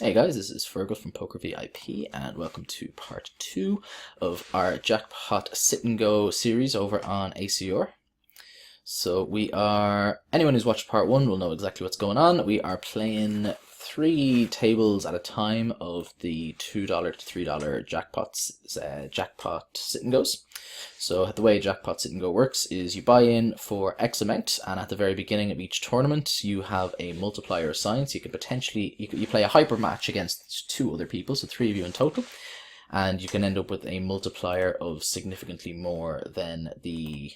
Hey guys, this is Fergal from PokerVIP and welcome to part 2 of our Jackpot Sit-and-Go series over on ACR. So anyone who's watched part 1 will know exactly what's going on. We are playing 3 tables at a time of the $2 to $3 Jackpot Sit-and-Goes. So the way Jackpot Sit-and-Go works is you buy in for X amount, and at the very beginning of each tournament you have a multiplier assigned, so you could potentially, you play a hyper match against 2 other people, so 3 of you in total, and you can end up with a multiplier of significantly more than the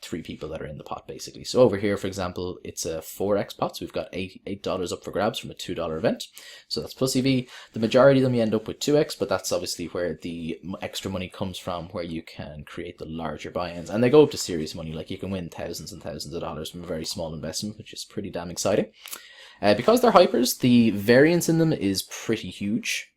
3 people that are in the pot, basically. So over here, for example, it's a 4x pot, so we've got $8 up for grabs from a $2 event, so that's plus EV. The majority of them you end up with 2x, but that's obviously where the extra money comes from, where you can create the larger buy-ins, and they go up to serious money. Like, you can win thousands and thousands of dollars from a very small investment, which is pretty damn exciting. Because they're hypers, the variance in them is pretty huge.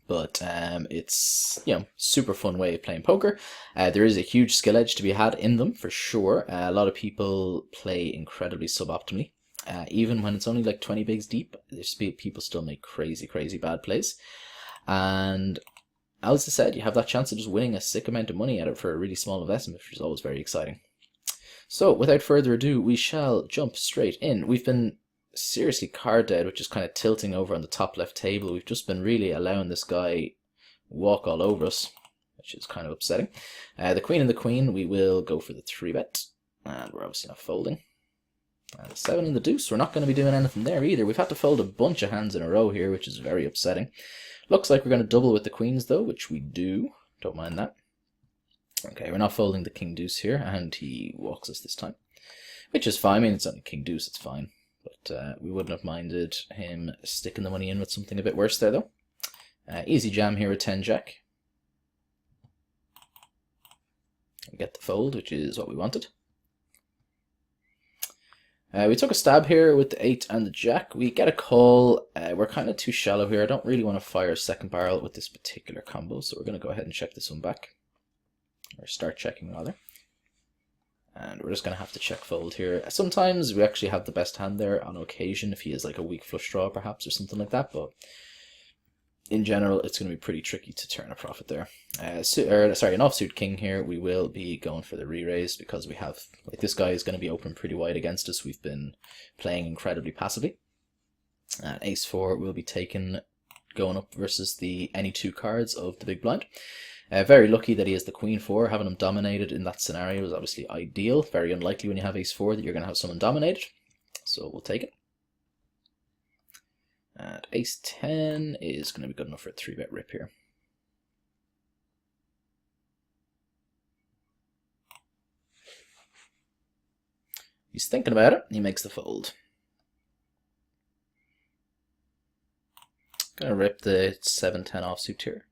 But it's, super fun way of playing poker. There is a huge skill edge to be had in them, for sure. A lot of people play incredibly suboptimally. Even when it's only like 20 bigs deep, people still make crazy, crazy bad plays. And as I said, you have that chance of just winning a sick amount of money at it for a really small investment, which is always very exciting. So without further ado, we shall jump straight in. We've been seriously card dead, which is kind of tilting over on the top left table. We've just been really allowing this guy walk all over us, which is kind of upsetting. The queen and the queen, we will go for the 3-bet, and we're obviously not folding. And the 7 and the deuce, we're not going to be doing anything there either. We've had to fold a bunch of hands in a row here, which is very upsetting. Looks like we're going to double with the queens though, which we do. Don't mind that. Okay, we're not folding the king deuce here, and he walks us this time, which is fine. I mean, it's only king deuce, it's fine. But we wouldn't have minded him sticking the money in with something a bit worse there, though. Easy jam here with 10 jack. We get the fold, which is what we wanted. We took a stab here with the 8 and the jack. We get a call. We're kind of too shallow here. I don't really want to fire a second barrel with this particular combo, so we're going to go ahead and check this one back. Or start checking, rather. And we're just going to have to check fold here. Sometimes we actually have the best hand there on occasion, if he has like a weak flush draw perhaps or something like that, but in general it's going to be pretty tricky to turn a profit there. An offsuit king here, we will be going for the re-raise because we have, like, this guy is going to be open pretty wide against us. We've been playing incredibly passively. And ace-4 will be taken going up versus any 2 cards of the big blind. Very lucky that he has the queen-4. Having him dominated in that scenario is obviously ideal. Very unlikely when you have ace-4 that you're going to have someone dominated. So we'll take it. And ace-10 is going to be good enough for a 3-bet rip here. He's thinking about it. He makes the fold. Going to rip the 7-10 offsuit here.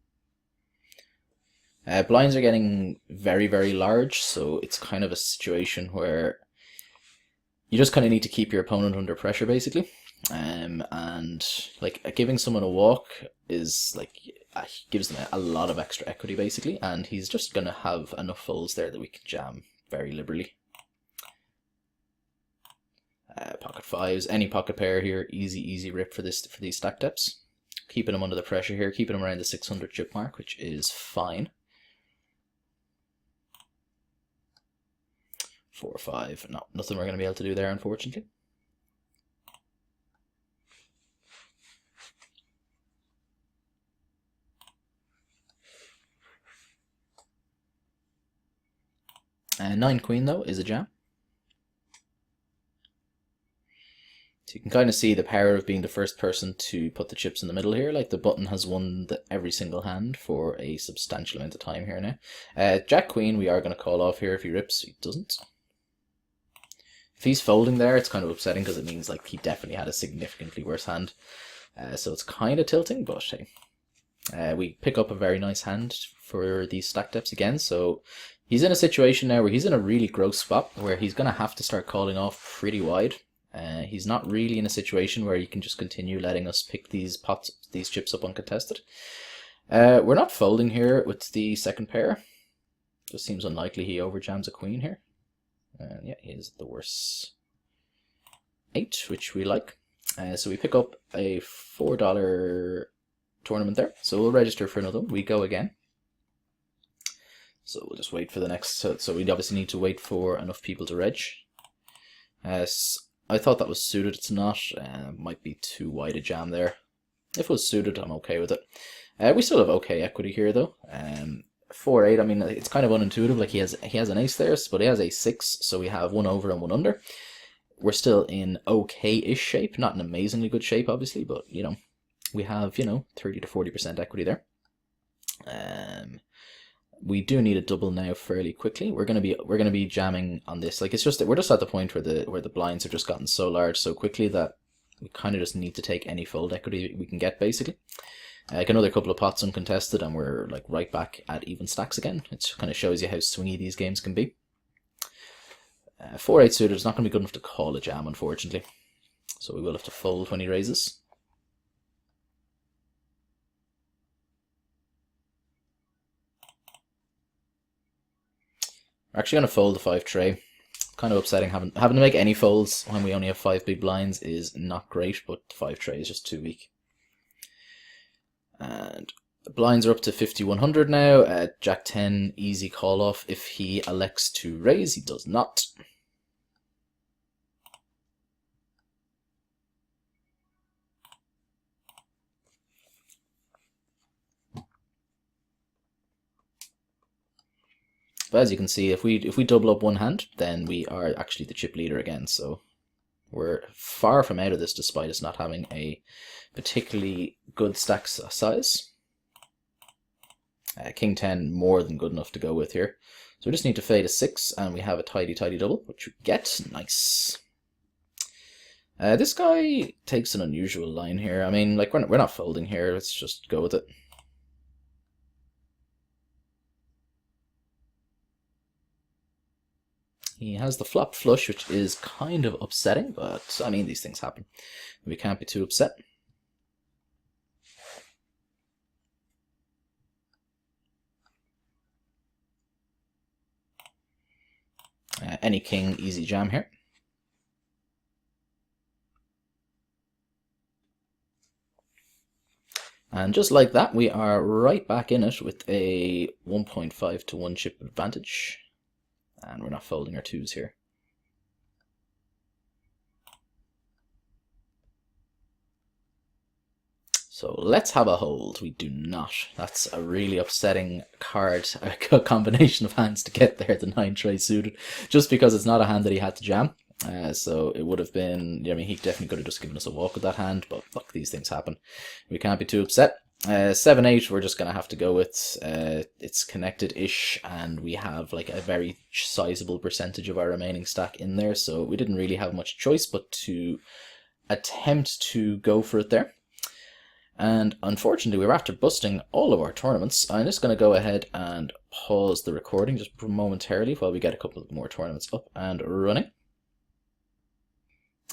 Blinds are getting very, very large, so it's kind of a situation where you just kind of need to keep your opponent under pressure, basically. And like, giving someone a walk is like, gives them a lot of extra equity, basically, and he's just going to have enough folds there that we can jam very liberally. Pocket 5s, any pocket pair here, easy rip for these stack depths. Keeping him under the pressure here, keeping him around the 600 chip mark, which is fine. 4 or 5. No, nothing we're going to be able to do there, unfortunately. And 9 queen, though, is a jam. So you can kind of see the power of being the first person to put the chips in the middle here. Like, the button has won every single hand for a substantial amount of time here now. Jack queen, we are going to call off here if he rips. He doesn't. If he's folding there, it's kind of upsetting because it means, like, he definitely had a significantly worse hand. So it's kind of tilting, but hey. We pick up a very nice hand for these stack depths again, so he's in a situation now where he's in a really gross spot where he's going to have to start calling off pretty wide. He's not really in a situation where he can just continue letting us pick these chips up uncontested. We're not folding here with the second pair. Just seems unlikely he overjams a queen here. Yeah, he is the worst 8, which we like. So we pick up a $4 tournament there. So we'll register for another one. We go again. So we'll just wait for the next. So we obviously need to wait for enough people to reg. I thought that was suited. It's not. Might be too wide a jam there. If it was suited, I'm okay with it. We still have okay equity here though. 4-8. I mean, it's kind of unintuitive. Like he has an ace there, but he has a 6, so we have one over and one under. We're still in okay-ish shape, not an amazingly good shape, obviously, but you know, we have 30 to 40% equity there. We do need a double now fairly quickly. We're gonna be jamming on this. Like it's just that we're just at the point where the blinds have just gotten so large so quickly that we kind of just need to take any fold equity we can get basically. Like another couple of pots uncontested, and we're like right back at even stacks again. It kind of shows you how swingy these games can be. 4-8 suited is not going to be good enough to call a jam, unfortunately. So we will have to fold when he raises. We're actually going to fold the 5 tray. Kind of upsetting having to make any folds when we only have 5 big blinds is not great, but 5 tray is just too weak. And the blinds are up to 5,100 now. Jack 10, easy call off if he elects to raise. He does not. But as you can see, if we double up one hand, then we are actually the chip leader again. So we're far from out of this, despite us not having a particularly good stack size. King 10 more than good enough to go with here. So we just need to fade a 6, and we have a tidy double, which we get. Nice. This guy takes an unusual line here. I mean, like we're not folding here. Let's just go with it. He has the flop flush, which is kind of upsetting, but I mean, these things happen. We can't be too upset. Any king, easy jam here. And just like that, we are right back in it with a 1.5 to 1 chip advantage. And we're not folding our 2s here. So let's have a hold. We do not. That's a really upsetting card, a combination of hands to get there, the 9 tray suited, just because it's not a hand that he had to jam. So it would have been, I mean, he definitely could have just given us a walk with that hand, but look, these things happen. We can't be too upset. 7-8, we're just going to have to go with. It's connected-ish, and we have like a very sizable percentage of our remaining stack in there, so we didn't really have much choice but to attempt to go for it there. And unfortunately, we were after busting all of our tournaments. I'm just going to go ahead and pause the recording just momentarily while we get a couple of more tournaments up and running.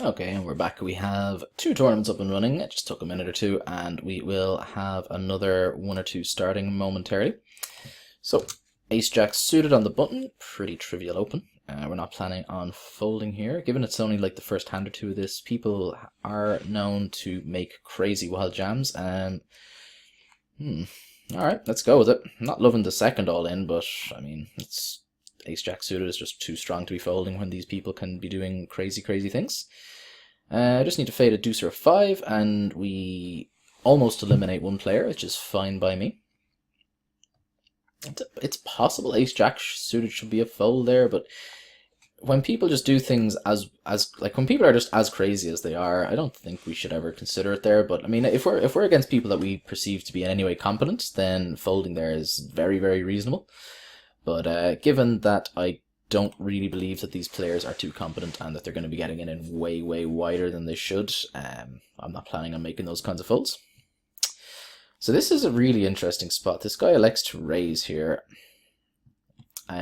Okay, and we're back. We have 2 tournaments up and running. It just took a minute or two, and we will have another 1 or 2 starting momentarily. So, ace-jack suited on the button. Pretty trivial open. We're not planning on folding here. Given it's only like the first hand or two of this, people are known to make crazy wild jams. Alright, let's go with it. I'm not loving the second all in, but I mean, it's ace-jack suited is just too strong to be folding when these people can be doing crazy things. I just need to fade a deuce or a 5, and we almost eliminate one player, which is fine by me. It's possible ace-jack suited should be a fold there, but when people just do things as like when people are just as crazy as they are, I don't think we should ever consider it there. But I mean, if we're against people that we perceive to be in any way competent, then folding there is very reasonable. But given that I don't really believe that these players are too competent and that they're going to be getting in way wider than they should, I'm not planning on making those kinds of folds. So this is a really interesting spot. This guy elects to raise here.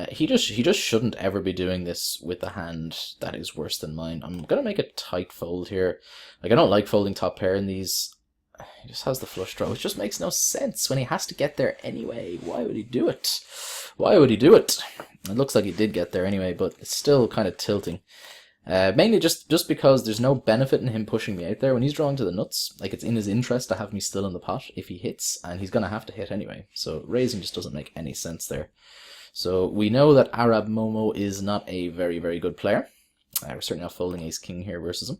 He just shouldn't ever be doing this with a hand that is worse than mine. I'm gonna make a tight fold here. Like, I don't like folding top pair in these. He just has the flush draw, which just makes no sense when he has to get there anyway. Why would he do it? Why would he do it? It looks like he did get there anyway, but it's still kind of tilting. Mainly just because there's no benefit in him pushing me out there. When he's drawing to the nuts, like, it's in his interest to have me still in the pot if he hits, and he's going to have to hit anyway. So raising just doesn't make any sense there. So we know that Arab Momo is not a very, very good player. We're certainly not folding ace-king here versus him.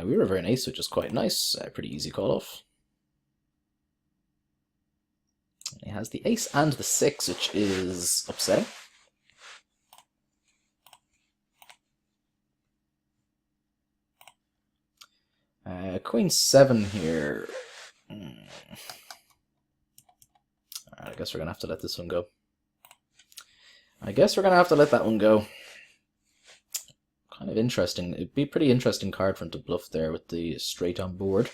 We river an ace, which is quite nice. Pretty easy call-off. He has the ace and the 6, which is upsetting. Queen 7 here. Alright, I guess we're going to have to let this one go. Kind of interesting. It'd be a pretty interesting card for him to bluff there with the straight on board.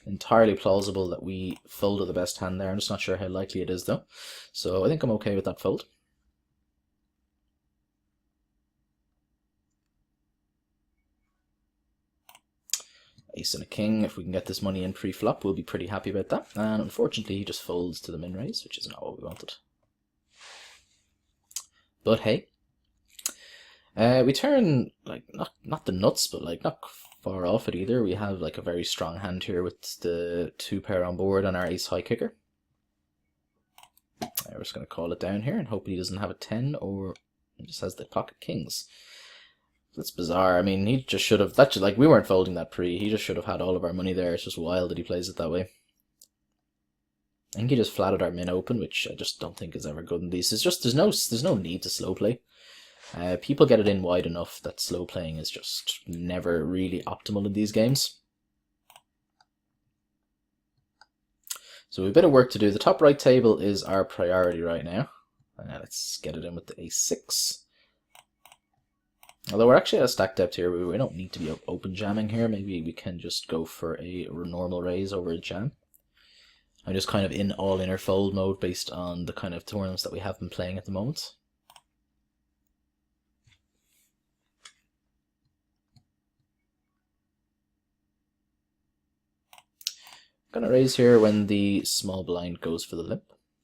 Entirely plausible that we folded the best hand there. I'm just not sure how likely it is though. So I think I'm okay with that fold. Ace and a king. If we can get this money in pre-flop, we'll be pretty happy about that. And unfortunately, he just folds to the min raise, which is not what we wanted. But hey, we turn, like, not the nuts, but like not far off it either. We have like a very strong hand here with the 2 pair on board on our ace high kicker. We're just going to call it down here and hope he doesn't have a 10 or he just has the pocket kings. That's bizarre. I mean, he just should have, like, we weren't folding that pre. He just should have had all of our money there. It's just wild that he plays it that way. I think he just flatted our min open, which I just don't think is ever good in these. It's just, there's no need to slow play. People get it in wide enough that slow playing is just never really optimal in these games. So we have a bit of work to do. The top right table is our priority right now. Let's get it in with the a6. Although we're actually at a stack depth here, we don't need to be open jamming here. Maybe we can just go for a normal raise over a jam. I'm just kind of in all inner fold mode based on the kind of tournaments that we have been playing at the moment. Gonna raise here when the small blind goes for the limp.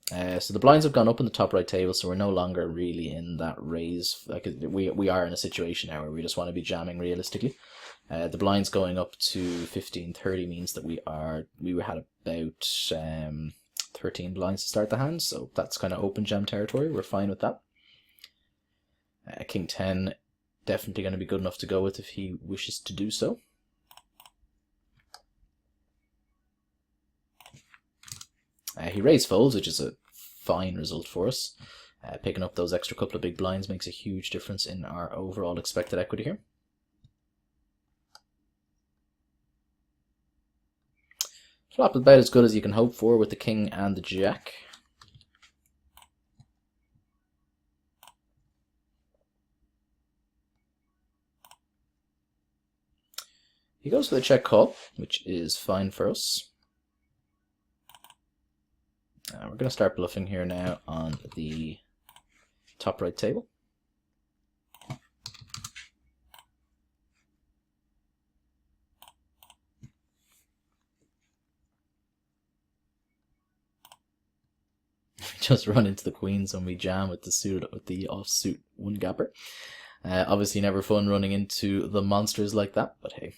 So the blinds have gone up in the top right table, so we're no longer really in that raise. Like, we are in a situation now where we just want to be jamming realistically. The blinds going up to 15-30 means that we had about 13 blinds to start the hand, so that's kind of open jam territory. We're fine with that. King 10 definitely going to be good enough to go with if he wishes to do so. He raised folds, which is a fine result for us. Picking up those extra couple of big blinds makes a huge difference in our overall expected equity here. Flop is about as good as you can hope for with the king and the jack. He goes for the check call, which is fine for us. We're going to start bluffing here now on the top right table. We just run into the queens when we jam with the offsuit one gapper. Obviously never fun running into the monsters like that, but hey.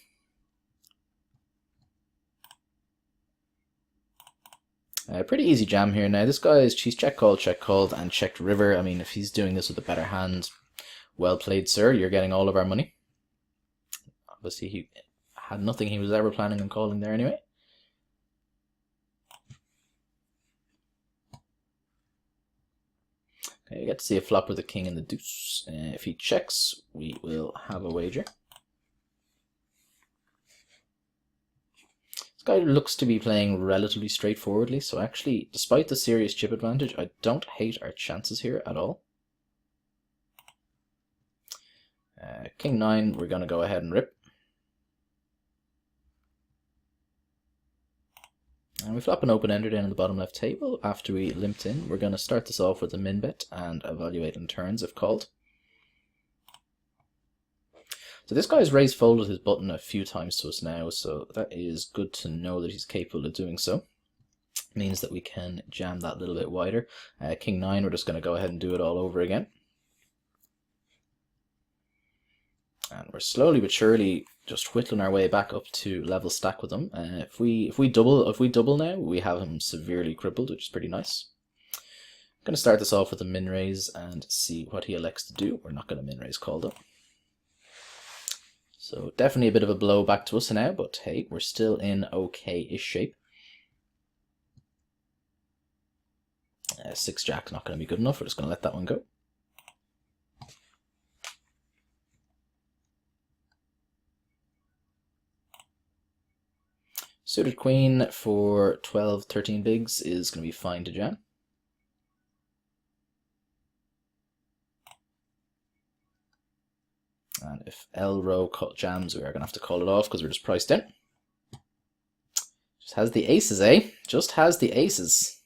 Pretty easy jam here now. This guy he's check called, and checked river. I mean, if he's doing this with a better hand, well played, sir. You're getting all of our money. Obviously, he had nothing he was ever planning on calling there anyway. Okay, you get to see a flop with the king and the deuce. If he checks, we will have a wager. This guy looks to be playing relatively straightforwardly, so actually, despite the serious chip advantage, I don't hate our chances here at all. King 9, we're going to go ahead and rip. And we flop an open-ender down on the bottom left table. After we limped in, we're going to start this off with a min bet and evaluate on turns if called. So this guy's raised folded his button a few times to us now, so that is good to know that he's capable of doing so. Means that we can jam that a little bit wider. King 9, we're just going to go ahead and do it all over again. And we're slowly but surely just whittling our way back up to level stack with him. If we double now, we have him severely crippled, which is pretty nice. I'm going to start this off with a min raise and see what he elects to do. We're not going to min raise call though. So definitely a bit of a blow back to us now, but hey, we're still in okay-ish shape. 6 jack's not going to be good enough. We're just going to let that one go. Suited queen for 12, 13 bigs is going to be fine to jam. And if L row jams, we are going to have to call it off because we're just priced in. Just has the aces, eh? Just has the aces.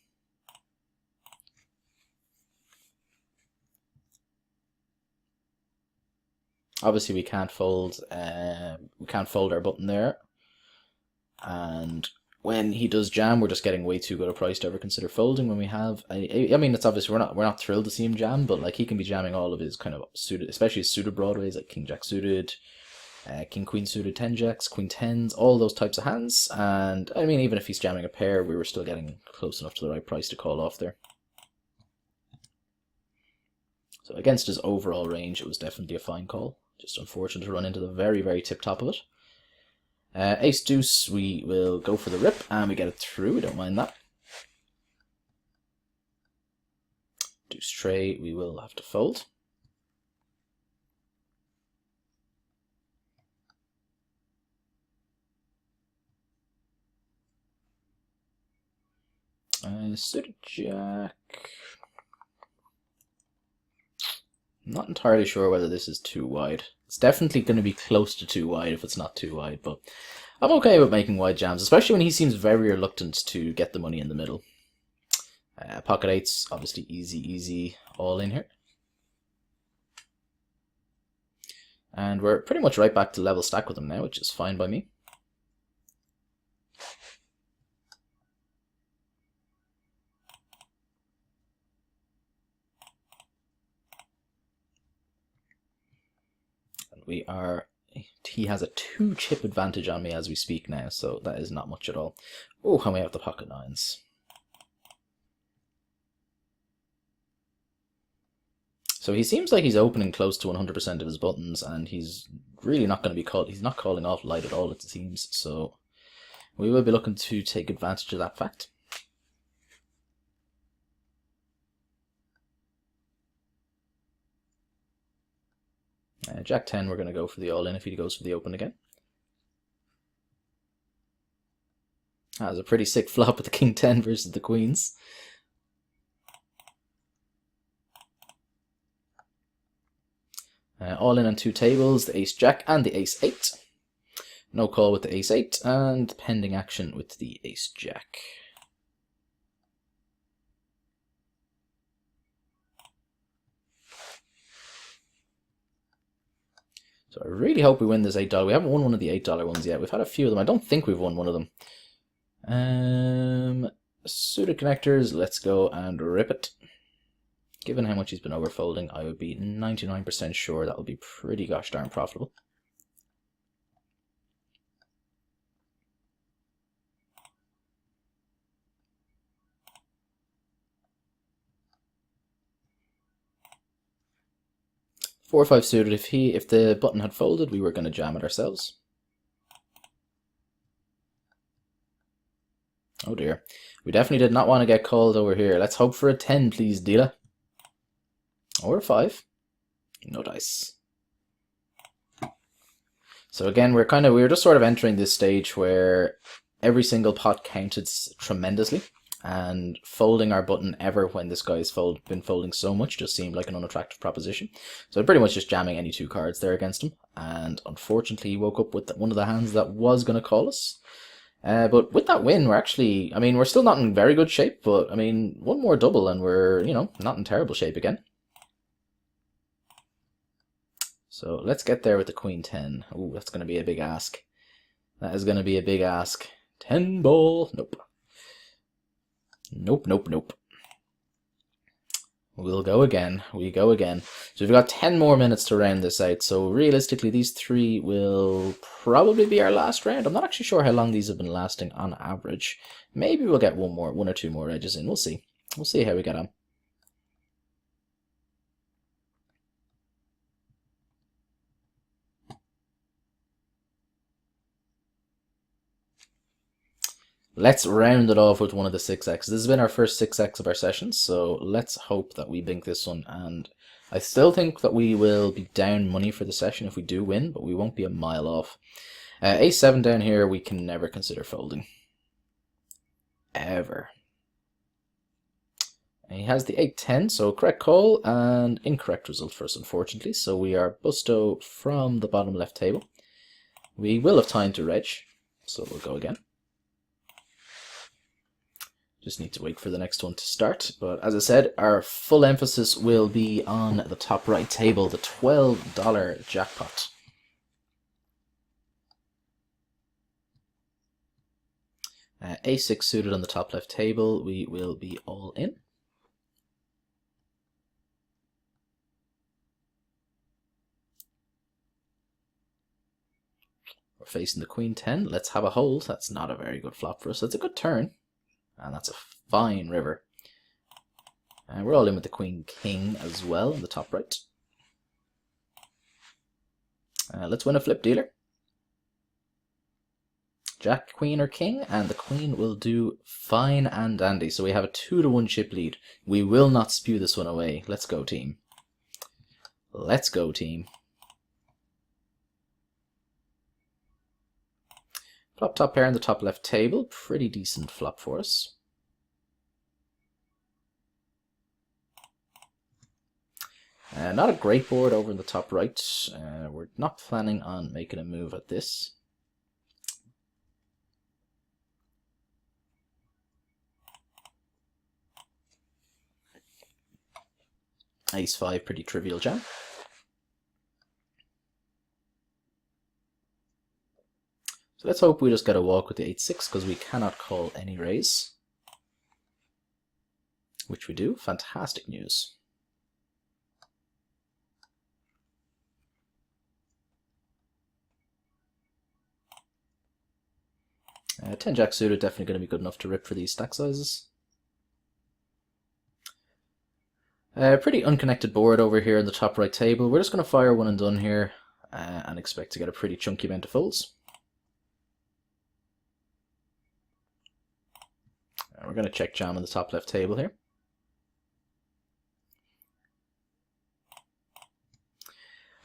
Obviously, we can't fold our button there. And when he does jam, we're just getting way too good a price to ever consider folding. When we have, I mean, it's obvious we're not thrilled to see him jam, but like he can be jamming all of his kind of suited, especially his suited broadways like King Jack suited, King Queen suited, 10 jacks, Queen 10s, all those types of hands. And I mean, even if he's jamming a pair, we were still getting close enough to the right price to call off there. So against his overall range, it was definitely a fine call. Just unfortunate to run into the very, very tip top of it. Ace deuce, we will go for the rip, and we get it through, we don't mind that. Deuce tray, we will have to fold. Suited jack. Not entirely sure whether this is too wide. It's definitely going to be close to too wide if it's not too wide, but I'm okay with making wide jams, especially when he seems very reluctant to get the money in the middle. Pocket 8s, obviously easy all in here. And we're pretty much right back to level stack with him now, which is fine by me. He has a 2-chip advantage on me as we speak now, so that is not much at all. Oh, and we have the pocket 9s. So he seems like he's opening close to 100% of his buttons, and he's really not going to be called. He's not calling off light at all, it seems. So we will be looking to take advantage of that fact. Jack 10, we're going to go for the all-in if he goes for the open again. That was a pretty sick flop with the King 10 versus the Queens. All-in on 2 tables, the Ace Jack and the Ace 8. No call with the Ace 8, and pending action with the Ace Jack. So I really hope we win this $8. We haven't won one of the $8 ones yet. We've had a few of them. I don't think we've won one of them. Suited connectors, let's go and rip it. Given how much he's been overfolding, I would be 99% sure that will be pretty gosh darn profitable. Four or 5 suited. If the button had folded, we were going to jam it ourselves. Oh dear. We definitely did not want to get called over here. Let's hope for a 10, please, dealer. Or a 5. No dice. So again, we're just sort of entering this stage where every single pot counted tremendously, and folding our button ever when this guy's been folding so much just seemed like an unattractive proposition. So pretty much just jamming any 2 cards there against him, and unfortunately he woke up with one of the hands that was going to call us. But with that win, we're actually, I mean, we're still not in very good shape, but I mean, one more double and we're, you know, not in terrible shape again. So let's get there with the queen 10. Oh, that's going to be a big ask. That is going to be a big ask. 10 ball. Nope. Nope, nope, nope. We'll go again. We go again. So we've got 10 more minutes to round this out. So realistically, these 3 will probably be our last round. I'm not actually sure how long these have been lasting on average. Maybe we'll get one or two more edges in. We'll see. We'll see how we get on. Let's round it off with one of the 6x. This has been our first 6x of our sessions, so let's hope that we bink this one. And I still think that we will be down money for the session if we do win, but we won't be a mile off. A7 down here, we can never consider folding. Ever. And he has the 8-10, so correct call and incorrect result for us, unfortunately. So we are busto from the bottom left table. We will have time to reg, so we'll go again. Just need to wait for the next one to start. But as I said, our full emphasis will be on the top right table, the $12 jackpot. A6 suited on the top left table. We will be all in. We're facing the queen 10. Let's have a hold. That's not a very good flop for us. That's a good turn. And that's a fine river. And we're all in with the queen king as well in the top right. Let's win a flip dealer. Jack, queen, or king, and the queen will do fine and dandy. So we have a 2-to-1 chip lead. We will not spew this one away. Let's go, team. Let's go, team. Flop top pair in the top left table. Pretty decent flop for us. Not a great board over in the top right. We're not planning on making a move at this. Ace-5, pretty trivial jam. So let's hope we just get a walk with the 8-6 because we cannot call any raise. Which we do. Fantastic news. 10 jack suited, definitely going to be good enough to rip for these stack sizes. Pretty unconnected board over here in the top right table. We're just going to fire one and done here and expect to get a pretty chunky amount of folds. We're going to check jam on the top left table here.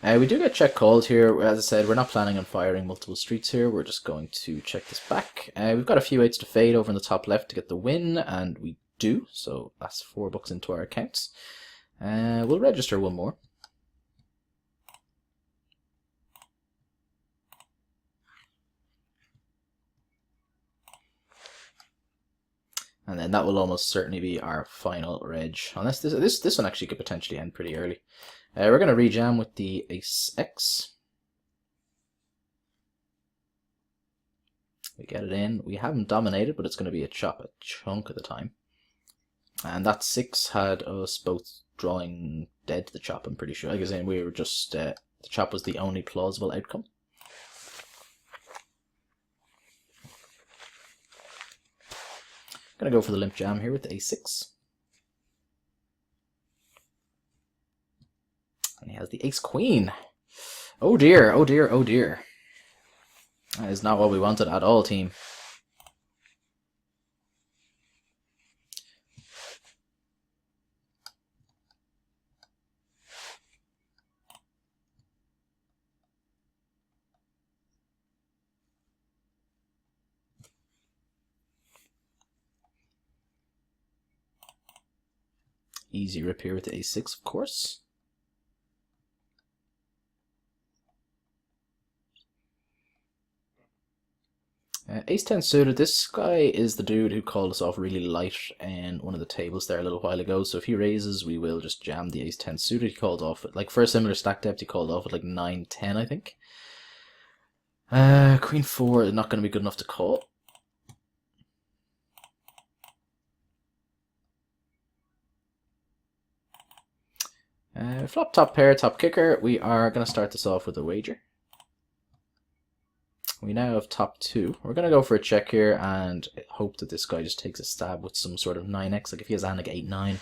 We do get check called here. As I said, we're not planning on firing multiple streets here. We're just going to check this back. We've got a few 8s to fade over in the top left to get the win, and we do. So that's $4 into our accounts. We'll register one more. And then that will almost certainly be our final reg. Unless this one actually could potentially end pretty early. We're going to rejam with the Ace-X. We get it in. We haven't dominated, but it's going to be a chunk at the time. And that 6 had us both drawing dead to the chop, I'm pretty sure. Like I was saying, we were just, the chop was the only plausible outcome. Gonna go for the limp jam here with the A6. And he has the ace queen. Oh dear, oh dear, oh dear. That is not what we wanted at all, team. Easy rip here with the A6, of course. Ace-10 suited. This guy is the dude who called us off really light in one of the tables there a little while ago. So if he raises, we will just jam the Ace-10 suited. He called off with, like, for a similar stack depth, he called off with like 9-10, I think. Queen 4 is not going to be good enough to call. Flop top pair, top kicker. We are going to start this off with a wager. We now have top 2. We're going to go for a check here and hope that this guy just takes a stab with some sort of 9x. Like if he has a hand like 8-9,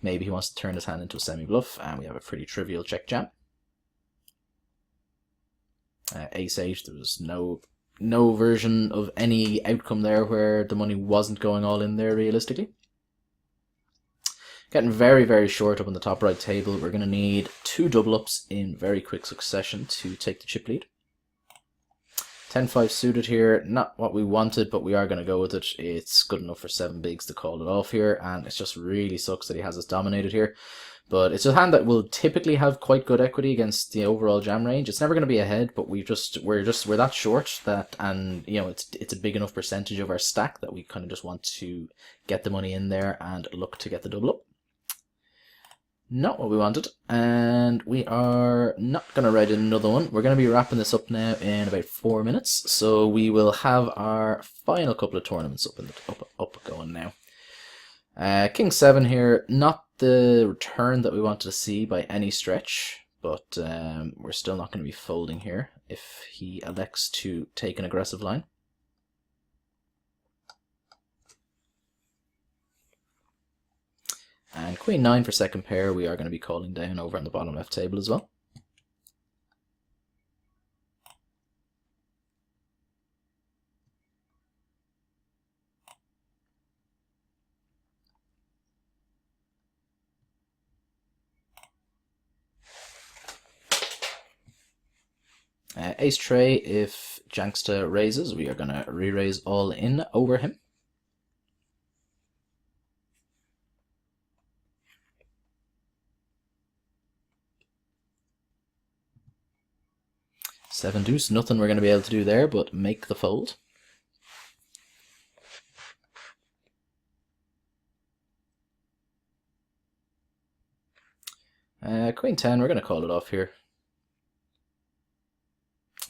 maybe he wants to turn his hand into a semi-bluff, and we have a pretty trivial check jam. Ace-8, there was no version of any outcome there where the money wasn't going all in there realistically. Getting very, very short up on the top right table. We're going to need 2 double ups in very quick succession to take the chip lead. 10-5 suited here, not what we wanted, but we are going to go with it. It's good enough for 7 bigs to call it off here, and it just really sucks that he has us dominated here. But it's a hand that will typically have quite good equity against the overall jam range. It's never going to be ahead, but we're that short that, and you know, it's a big enough percentage of our stack that we kind of just want to get the money in there and look to get the double up. Not what we wanted, and we are not going to write another one. We're going to be wrapping this up now in about 4 minutes, so we will have our final couple of tournaments up going now. King 7 here, not the return that we wanted to see by any stretch, but we're still not going to be folding here if he elects to take an aggressive line. And Queen 9 for second pair, we are going to be calling down over on the bottom left table as well. Ace tray, if Janksta raises, we are going to re-raise all in over him. Seven deuce, nothing we're going to be able to do there but make the fold. Queen 10, we're going to call it off here.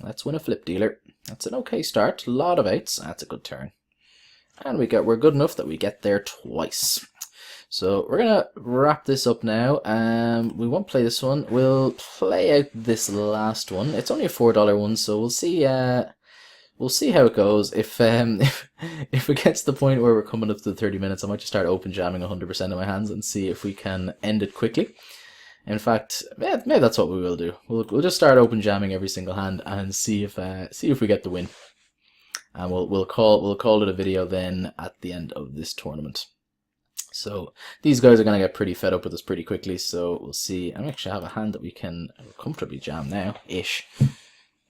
Let's win a flip dealer. That's an okay start. A lot of 8s. That's a good turn. And we're good enough that we get there twice. So we're gonna wrap this up now. We won't play this one. We'll play out this last one. It's only a $4 one, so we'll see. We'll see how it goes. If it gets to the point where we're coming up to the 30 minutes, I might just start open jamming 100% of my hands and see if we can end it quickly. In fact, maybe that's what we will do. We'll just start open jamming every single hand and see if we get the win. And we'll call it a video then at the end of this tournament. So these guys are gonna get pretty fed up with us pretty quickly. So we'll see. I actually have a hand that we can comfortably jam now, ish.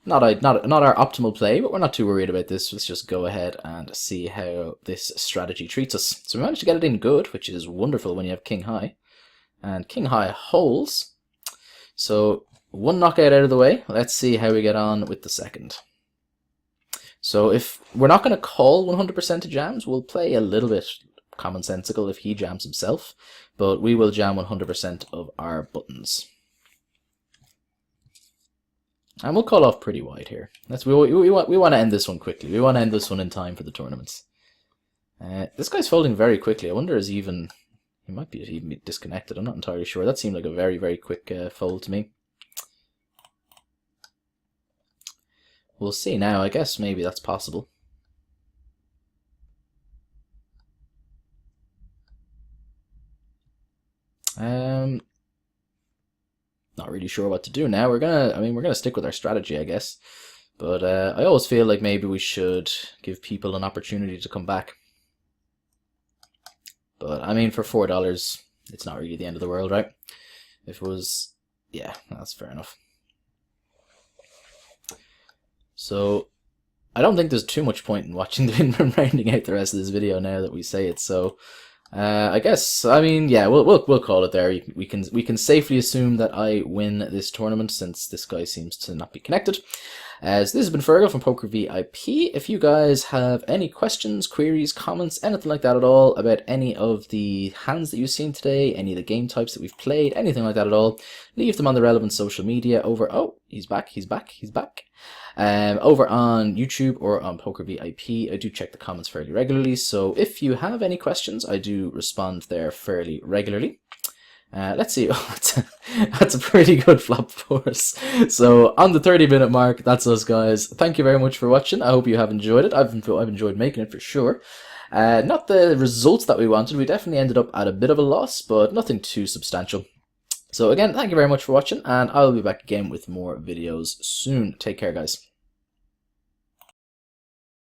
Not our optimal play, but we're not too worried about this. Let's just go ahead and see how this strategy treats us. So we managed to get it in good, which is wonderful when you have king high. And king high holds. So one knockout out of the way. Let's see how we get on with the second. So if we're not going to call 100% to jams, we'll play a little bit commonsensical if he jams himself. But we will jam 100% of our buttons. And we'll call off pretty wide here. We want to end this one quickly. We want to end this one in time for the tournaments. This guy's folding very quickly. I wonder he might be even disconnected. I'm not entirely sure. That seemed like a very, very quick fold to me. We'll see now. I guess maybe that's possible. Not really sure what to do now. We're gonna stick with our strategy, I guess. But I always feel like maybe we should give people an opportunity to come back. But I mean, for $4, it's not really the end of the world, right? If it was, yeah, that's fair enough. So I don't think there's too much point in watching the rounding out the rest of this video now that we say it. So I guess, I mean, yeah, we'll call it there. We can safely assume that I win this tournament since this guy seems to not be connected. So this has been Fergal from PokerVIP. If you guys have any questions, queries, comments, anything like that at all about any of the hands that you've seen today, any of the game types that we've played, anything like that at all, leave them on the relevant social media over... Oh, he's back. Over on YouTube or on PokerVIP. I do check the comments fairly regularly, so if you have any questions, I do respond there fairly regularly. Let's see. That's a pretty good flop for us. So on the 30-minute mark, that's us, guys. Thank you very much for watching. I hope you have enjoyed it. I've enjoyed making it for sure. Not the results that we wanted. We definitely ended up at a bit of a loss, but nothing too substantial. So again, thank you very much for watching, and I'll be back again with more videos soon. Take care, guys.